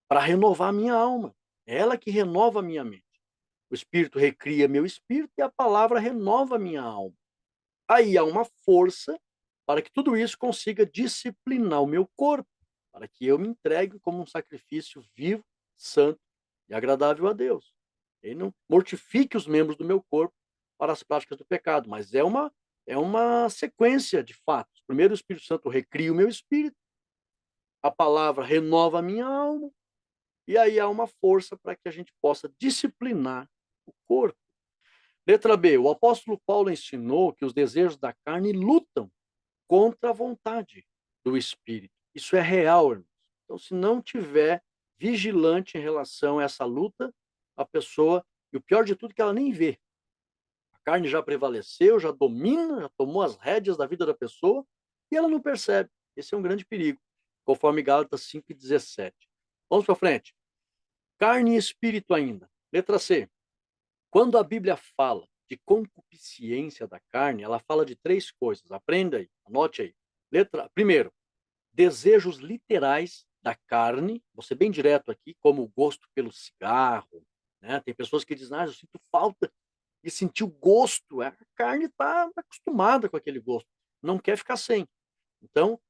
Speaker 1: para renovar a minha alma. É ela que renova a minha mente. O Espírito recria meu espírito e a palavra renova a minha alma. Aí há uma força para que tudo isso consiga disciplinar o meu corpo, para que eu me entregue como um sacrifício vivo, santo e agradável a Deus. Ele não mortifique os membros do meu corpo para as práticas do pecado, mas é uma sequência de fatos. Primeiro, o Espírito Santo recria o meu espírito, a palavra renova a minha alma, e aí há uma força para que a gente possa disciplinar o corpo. Letra B. O apóstolo Paulo ensinou que os desejos da carne lutam contra a vontade do Espírito. Isso é real, irmãos. Então, se não tiver vigilante em relação a essa luta, a pessoa, e o pior de tudo é que ela nem vê. A carne já prevaleceu, já domina, já tomou as rédeas da vida da pessoa e ela não percebe. Esse é um grande perigo, conforme Gálatas 5:17. Vamos para frente. Carne e espírito ainda. Letra C. Quando a Bíblia fala de concupiscência da carne, ela fala de três coisas. Aprenda aí, anote aí. Primeiro, desejos literais da carne, vou ser bem direto aqui, como o gosto pelo cigarro, né? Tem pessoas que dizem, eu sinto falta de sentir o gosto. A carne está acostumada com aquele gosto, não quer ficar sem. Então,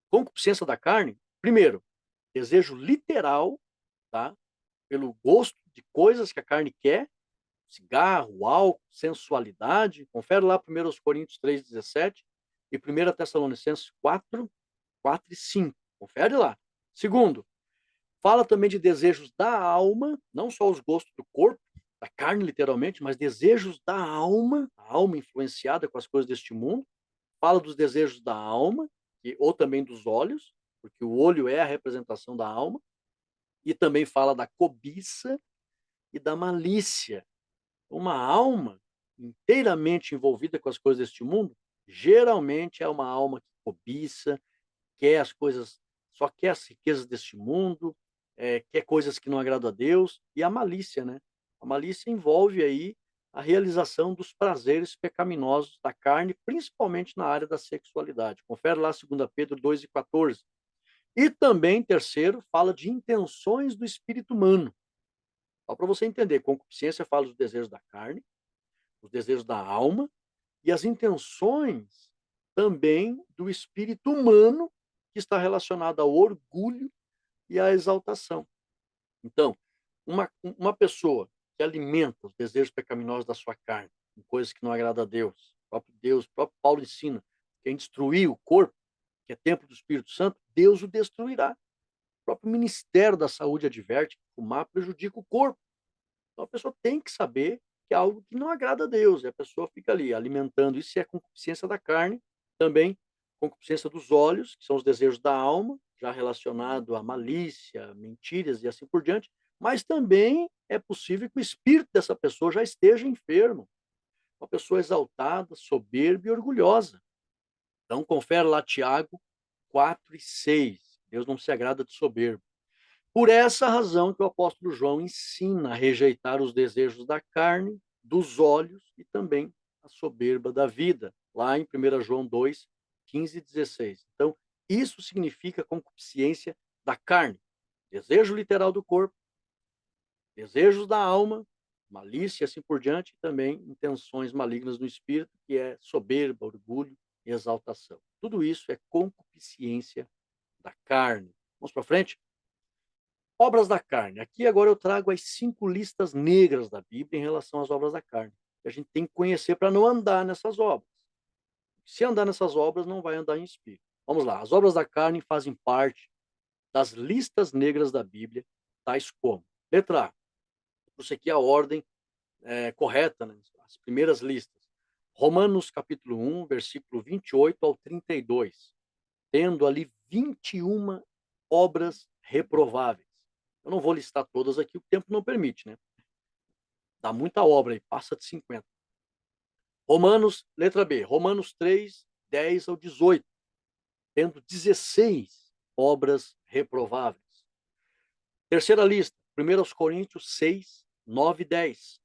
Speaker 1: concupiscência da carne, primeiro, desejo literal, tá? Pelo gosto de coisas que a carne quer, cigarro, álcool, sensualidade. Confere lá 1 Coríntios 3,17 e 1 Tessalonicenses 4:4 e 5. Confere lá. Segundo, fala também de desejos da alma, não só os gostos do corpo, da carne literalmente, mas desejos da alma, a alma influenciada com as coisas deste mundo. Fala dos desejos da alma, ou também dos olhos, porque o olho é a representação da alma, e também fala da cobiça e da malícia. Uma alma inteiramente envolvida com as coisas deste mundo, geralmente é uma alma que cobiça, quer as coisas, só quer as riquezas deste mundo, quer coisas que não agradam a Deus, e a malícia, né? A malícia envolve aí a realização dos prazeres pecaminosos da carne, principalmente na área da sexualidade. Confere lá 2 Pedro 2:14. E também, terceiro, fala de intenções do espírito humano. Só para você entender, concupiscência fala dos desejos da carne, os desejos da alma e as intenções também do espírito humano, que está relacionado ao orgulho e à exaltação. Então, uma pessoa que alimenta os desejos pecaminosos da sua carne, com coisas que não agradam a Deus, o próprio Paulo ensina, quem destruir o corpo, que é templo do Espírito Santo, Deus o destruirá. O próprio Ministério da Saúde adverte que fumar prejudica o corpo. Então a pessoa tem que saber que é algo que não agrada a Deus, e a pessoa fica ali alimentando isso, é a concupiscência da carne, também concupiscência dos olhos, que são os desejos da alma, já relacionado à malícia, mentiras e assim por diante, mas também é possível que o espírito dessa pessoa já esteja enfermo, uma pessoa exaltada, soberba e orgulhosa. Então confere lá Tiago 4:6. Deus não se agrada de soberbo. Por essa razão que o apóstolo João ensina a rejeitar os desejos da carne, dos olhos e também a soberba da vida, lá em 1 João 2:15 e 16. Então, isso significa concupiscência da carne, desejo literal do corpo, desejos da alma, malícia e assim por diante, e também intenções malignas no espírito, que é soberba, orgulho e exaltação. Tudo isso é concupiscência da carne. Vamos para frente? Obras da carne. Aqui agora eu trago as 5 listas negras da Bíblia em relação às obras da carne. Que a gente tem que conhecer para não andar nessas obras. Se andar nessas obras, não vai andar em espírito. Vamos lá. As obras da carne fazem parte das listas negras da Bíblia, tais como: letra A. Isso aqui é a ordem correta, né? As primeiras listas. Romanos capítulo 1, versículo 28 ao 32. Tendo ali 21 obras reprováveis. Eu não vou listar todas aqui, o tempo não permite, né? Dá muita obra aí, passa de 50. Romanos, letra B, Romanos 3, 10 ao 18, tendo 16 obras reprováveis. Terceira lista, 1 Coríntios 6, 9 e 10,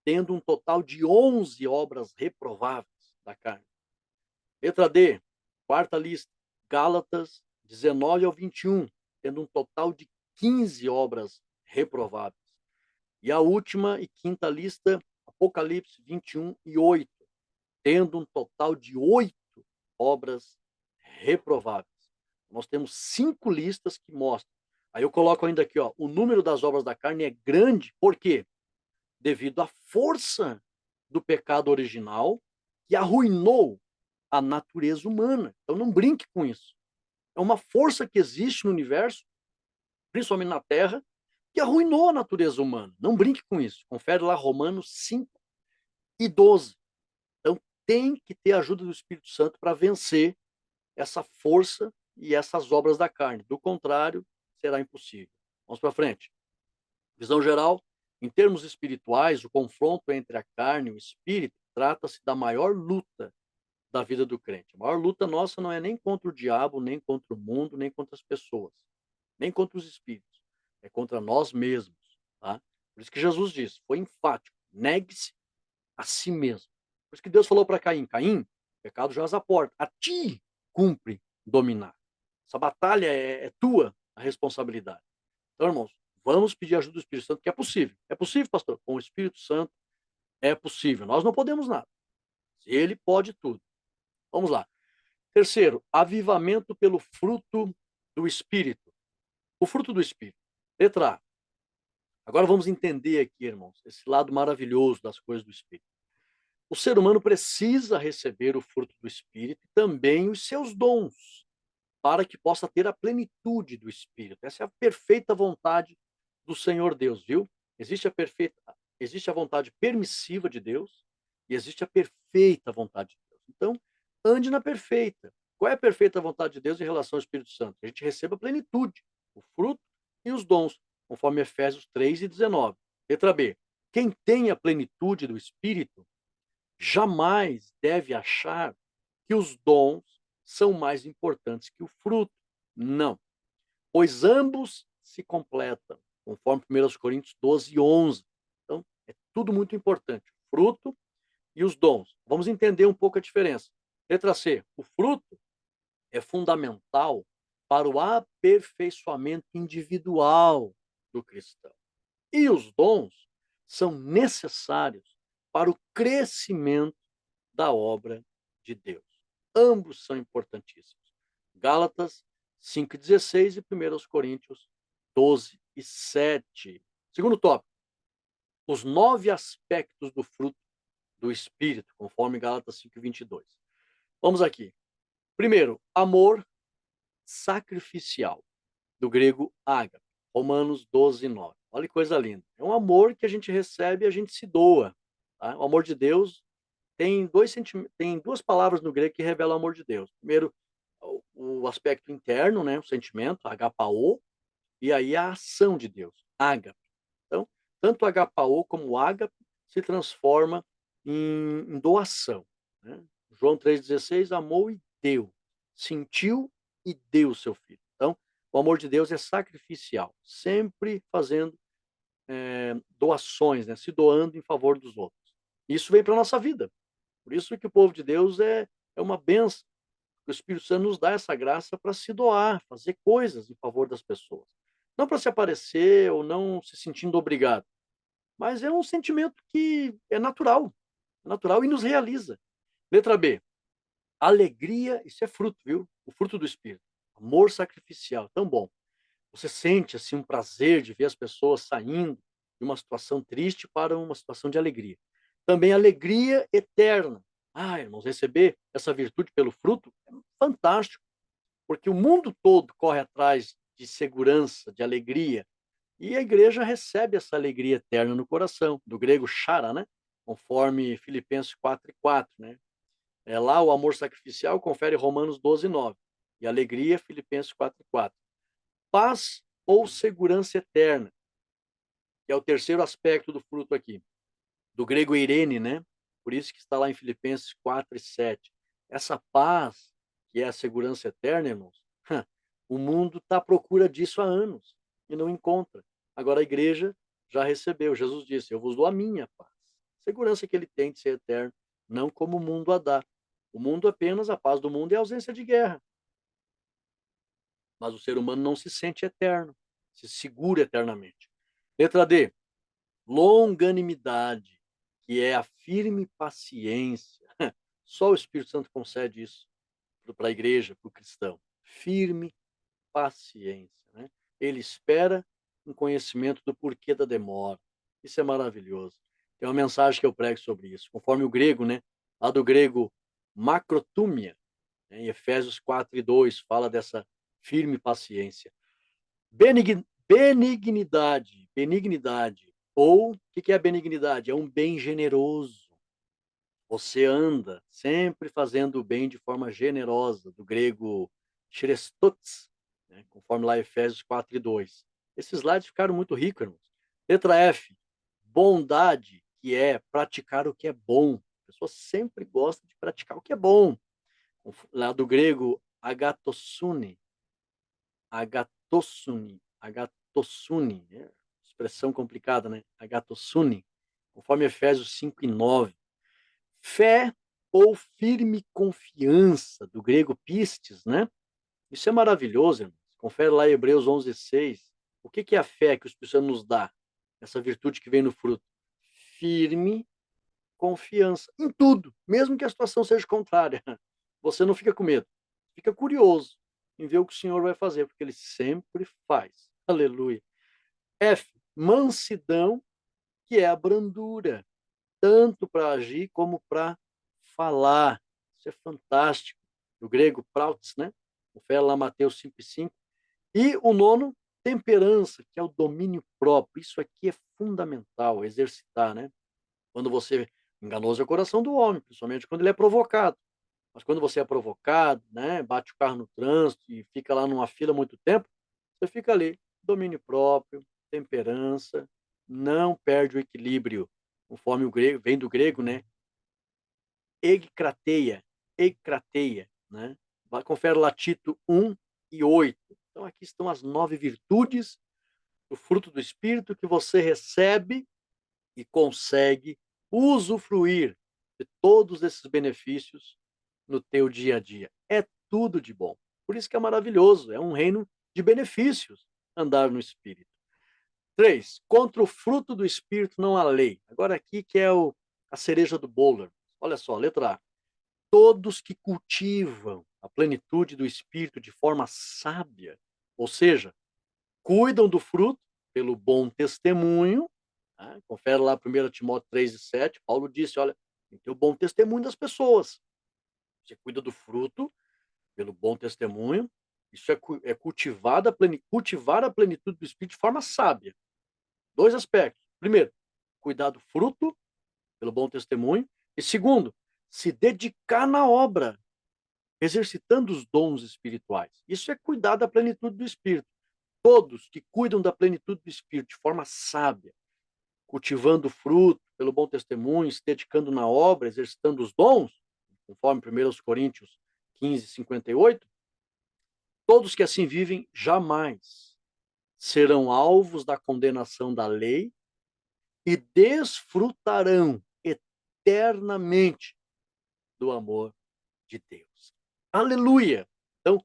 Speaker 1: tendo um total de 11 obras reprováveis da carne. Letra D, quarta lista, Gálatas 19 ao 21, tendo um total de 15 obras reprováveis. E a última e quinta lista, Apocalipse 21 e 8, tendo um total de 8 obras reprováveis. Nós temos 5 listas que mostram. Aí eu coloco ainda aqui, ó, o número das obras da carne é grande, por quê? Devido à força do pecado original que arruinou a natureza humana. Então não brinque com isso. É uma força que existe no universo, principalmente na Terra, que arruinou a natureza humana. Não brinque com isso. Confere lá Romanos 5 e 12. Então tem que ter a ajuda do Espírito Santo para vencer essa força e essas obras da carne. Do contrário, será impossível. Vamos para frente. Visão geral. Em termos espirituais, o confronto entre a carne e o espírito trata-se da maior luta da vida do crente. A maior luta nossa não é nem contra o diabo, nem contra o mundo, nem contra as pessoas, nem contra os espíritos. É contra nós mesmos. Tá? Por isso que Jesus disse, foi enfático, negue-se a si mesmo. Por isso que Deus falou para Caim, Caim, o pecado já as aporta. A ti cumpre dominar. Essa batalha é tua, a responsabilidade. Então, irmãos, vamos pedir ajuda do Espírito Santo, que é possível. É possível, pastor? Com o Espírito Santo é possível. Nós não podemos nada. Ele pode tudo. Vamos lá. Terceiro, avivamento pelo fruto do Espírito. O fruto do Espírito. Letra A. Agora vamos entender aqui, irmãos, esse lado maravilhoso das coisas do Espírito. O ser humano precisa receber o fruto do Espírito e também os seus dons, para que possa ter a plenitude do Espírito. Essa é a perfeita vontade do Senhor Deus, viu? Existe a vontade permissiva de Deus e existe a perfeita vontade de Deus. Então, ande na perfeita. Qual é a perfeita vontade de Deus em relação ao Espírito Santo? Que a gente receba a plenitude, o fruto e os dons, conforme Efésios 3:19. Letra B. Quem tem a plenitude do Espírito jamais deve achar que os dons são mais importantes que o fruto. Não, pois ambos se completam, conforme 1 Coríntios 12:11. Então, é tudo muito importante, o fruto e os dons. Vamos entender um pouco a diferença. Letra C, o fruto é fundamental para o aperfeiçoamento individual do cristão. E os dons são necessários para o crescimento da obra de Deus. Ambos são importantíssimos. Gálatas 5:16 e 1 Coríntios 12:7. Segundo tópico, os 9 aspectos do fruto do Espírito, conforme Gálatas 5:22. Vamos aqui. Primeiro, amor sacrificial, do grego ágape, Romanos 12:9. Olha que coisa linda. É um amor que a gente recebe e a gente se doa. Tá? O amor de Deus tem duas palavras no grego que revelam o amor de Deus. Primeiro, o aspecto interno, né, o sentimento, agapao, e aí a ação de Deus, ágape. Então, tanto agapao como ágape se transforma em doação. Né? João 3,16, amou e deu, sentiu e deu o seu filho. Então, o amor de Deus é sacrificial, sempre fazendo doações, né? Se doando em favor dos outros. Isso vem para a nossa vida. Por isso que o povo de Deus é uma benção. O Espírito Santo nos dá essa graça para se doar, fazer coisas em favor das pessoas. Não para se aparecer ou não se sentindo obrigado, mas é um sentimento que é natural e nos realiza. Letra B, alegria, isso é fruto, viu? O fruto do Espírito. Amor sacrificial, tão bom. Você sente assim um prazer de ver as pessoas saindo de uma situação triste para uma situação de alegria. Também alegria eterna. Ah, irmãos, receber essa virtude pelo fruto é fantástico, porque o mundo todo corre atrás de segurança, de alegria, e a igreja recebe essa alegria eterna no coração, do grego chara, né? Conforme Filipenses 4:4, né? É lá o amor sacrificial confere Romanos 12:9 e alegria Filipenses 4:4. Paz ou segurança eterna, que é o terceiro aspecto do fruto aqui, do grego eirene, né? Por isso que está lá em Filipenses 4:7. Essa paz, que é a segurança eterna, irmãos, o mundo está à procura disso há anos e não encontra. Agora a igreja já recebeu. Jesus disse: Eu vos dou a minha paz. Segurança que ele tem de ser eterno, não como o mundo a dá. O mundo apenas, a paz do mundo é a ausência de guerra. Mas o ser humano não se sente eterno, se segura eternamente. Letra D, longanimidade, que é a firme paciência. Só o Espírito Santo concede isso para a igreja, para o cristão. Firme paciência. Né? Ele espera um conhecimento do porquê da demora. Isso é maravilhoso. Tem uma mensagem que eu prego sobre isso. Conforme o grego, né? Lá do grego macrotúmia, né? Em Efésios 4:2, fala dessa firme paciência. Benignidade, benignidade. Ou, o que é a benignidade? É um bem generoso. Você anda sempre fazendo o bem de forma generosa, do grego chrestotes, né? Conforme lá Efésios 4:2. Esses slides ficaram muito ricos, irmãos. Letra F, bondade, que é praticar o que é bom. A pessoa sempre gosta de praticar o que é bom. Lá do grego agatossune, agatossune, expressão complicada, né? Agatossune, conforme Efésios 5:9. Fé ou firme confiança, do grego pistes, né? Isso é maravilhoso, irmãos. Confere lá em Hebreus 11:6. O que que é a fé que o Espírito Santo nos dá? Essa virtude que vem no fruto. Firme confiança em tudo, mesmo que a situação seja contrária. Você não fica com medo, fica curioso em ver o que o Senhor vai fazer, porque Ele sempre faz. Aleluia. F, mansidão, que é a brandura, tanto para agir como para falar. Isso é fantástico. Do grego, prautes, né? Confere lá Mateus 5:5. E o nono, temperança, que é o domínio próprio. Isso aqui é fundamental, exercitar, né? Quando você enganoso é o coração do homem, principalmente quando ele é provocado. Mas quando você é provocado, né, bate o carro no trânsito e fica lá numa fila muito tempo, você fica ali, domínio próprio, temperança, não perde o equilíbrio, conforme o grego, vem do grego, né? Egkrateia, egkrateia, né? Confere lá Tito 1:8. Então aqui estão as 9 virtudes do fruto do Espírito que você recebe e consegue usufruir de todos esses benefícios no teu dia a dia. É tudo de bom. Por isso que é maravilhoso, é um reino de benefícios andar no Espírito. 3, contra o fruto do Espírito não há lei. Agora aqui que é a cereja do bolo. Olha só, letra A. Todos que cultivam a plenitude do Espírito de forma sábia, ou seja, cuidam do fruto pelo bom testemunho, né? Confere lá 1 Timóteo 3:7, Paulo disse, olha, tem que ter o bom testemunho das pessoas. Você cuida do fruto pelo bom testemunho, isso é cultivar a plenitude do Espírito de forma sábia. 2 aspectos. Primeiro, cuidar do fruto pelo bom testemunho. E segundo, se dedicar na obra, exercitando os dons espirituais. Isso é cuidar da plenitude do Espírito. Todos que cuidam da plenitude do Espírito de forma sábia, cultivando o fruto pelo bom testemunho, se dedicando na obra, exercitando os dons, conforme 1 Coríntios 15:58, todos que assim vivem jamais serão alvos da condenação da lei e desfrutarão eternamente do amor de Deus. Aleluia! Então,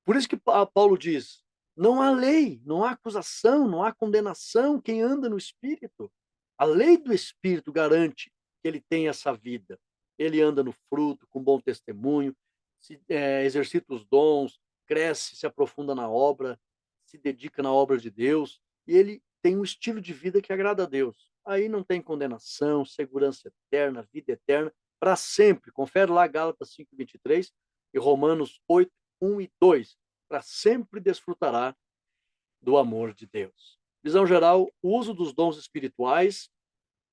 Speaker 1: por isso que Paulo diz: não há lei, não há acusação, não há condenação quem anda no Espírito. A lei do Espírito garante que ele tem essa vida. Ele anda no fruto, com bom testemunho, exercita os dons, cresce, se aprofunda na obra, se dedica na obra de Deus, e ele tem um estilo de vida que agrada a Deus. Aí não tem condenação, segurança eterna, vida eterna, para sempre. Confere lá Gálatas 5:23 e Romanos 8:1 e 2. Para sempre desfrutará do amor de Deus. Visão geral, o uso dos dons espirituais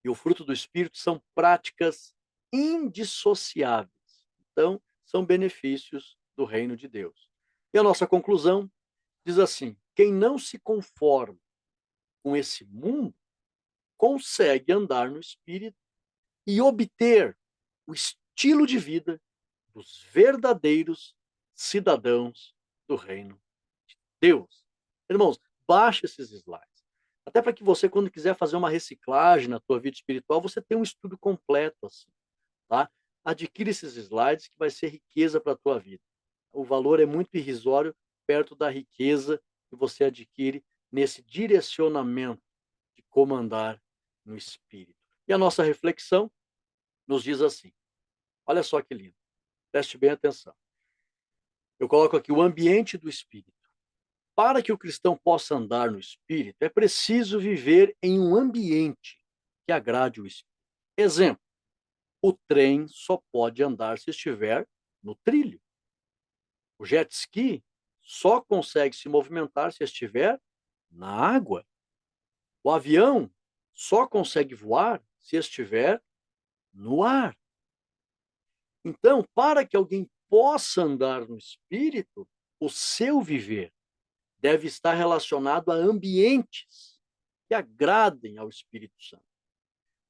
Speaker 1: e o fruto do Espírito são práticas indissociáveis. Então, são benefícios do reino de Deus. E a nossa conclusão diz assim: quem não se conforma com esse mundo consegue andar no Espírito e obter o estilo de vida dos verdadeiros cidadãos do reino de Deus. Irmãos, baixe esses slides. Até para que você, quando quiser fazer uma reciclagem na tua vida espiritual, você tenha um estudo completo assim, tá? Adquire esses slides que vai ser riqueza para a tua vida. O valor é muito irrisório perto da riqueza que você adquire nesse direcionamento de comandar no espírito. E a nossa reflexão nos diz assim: olha só que lindo. Preste bem atenção. Eu coloco aqui o ambiente do espírito. Para que o cristão possa andar no espírito, é preciso viver em um ambiente que agrade o espírito. Exemplo: o trem só pode andar se estiver no trilho. O jet ski só consegue se movimentar se estiver na água. O avião só consegue voar se estiver no ar. Então, para que alguém possa andar no espírito, o seu viver deve estar relacionado a ambientes que agradem ao Espírito Santo.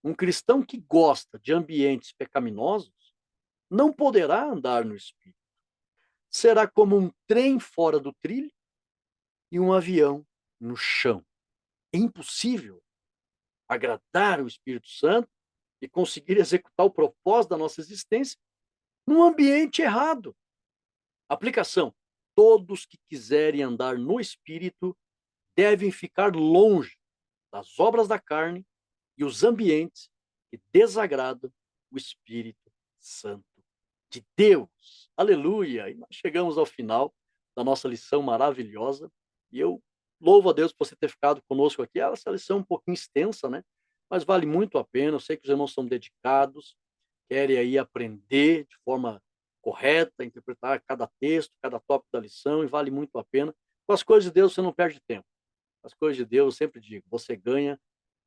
Speaker 1: Um cristão que gosta de ambientes pecaminosos não poderá andar no Espírito. Será como um trem fora do trilho e um avião no chão. É impossível agradar o Espírito Santo e conseguir executar o propósito da nossa existência num ambiente errado. Aplicação: todos que quiserem andar no Espírito devem ficar longe das obras da carne e os ambientes que desagradam o Espírito Santo de Deus. Aleluia! E nós chegamos ao final da nossa lição maravilhosa e eu louvo a Deus por você ter ficado conosco aqui. Essa lição é um pouquinho extensa, né? Mas vale muito a pena. Eu sei que os irmãos são dedicados, querem aí aprender de forma correta, interpretar cada texto, cada tópico da lição, e vale muito a pena. Com as coisas de Deus você não perde tempo. As coisas de Deus, eu sempre digo, você ganha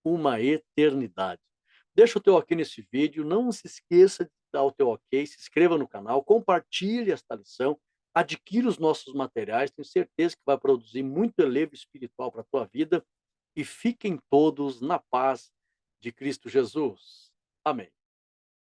Speaker 1: uma eternidade. Deixa o teu ok nesse vídeo, não se esqueça de dar o teu ok, se inscreva no canal, compartilhe esta lição, adquira os nossos materiais, tenho certeza que vai produzir muito elevo espiritual para a tua vida e fiquem todos na paz de Cristo Jesus. Amém.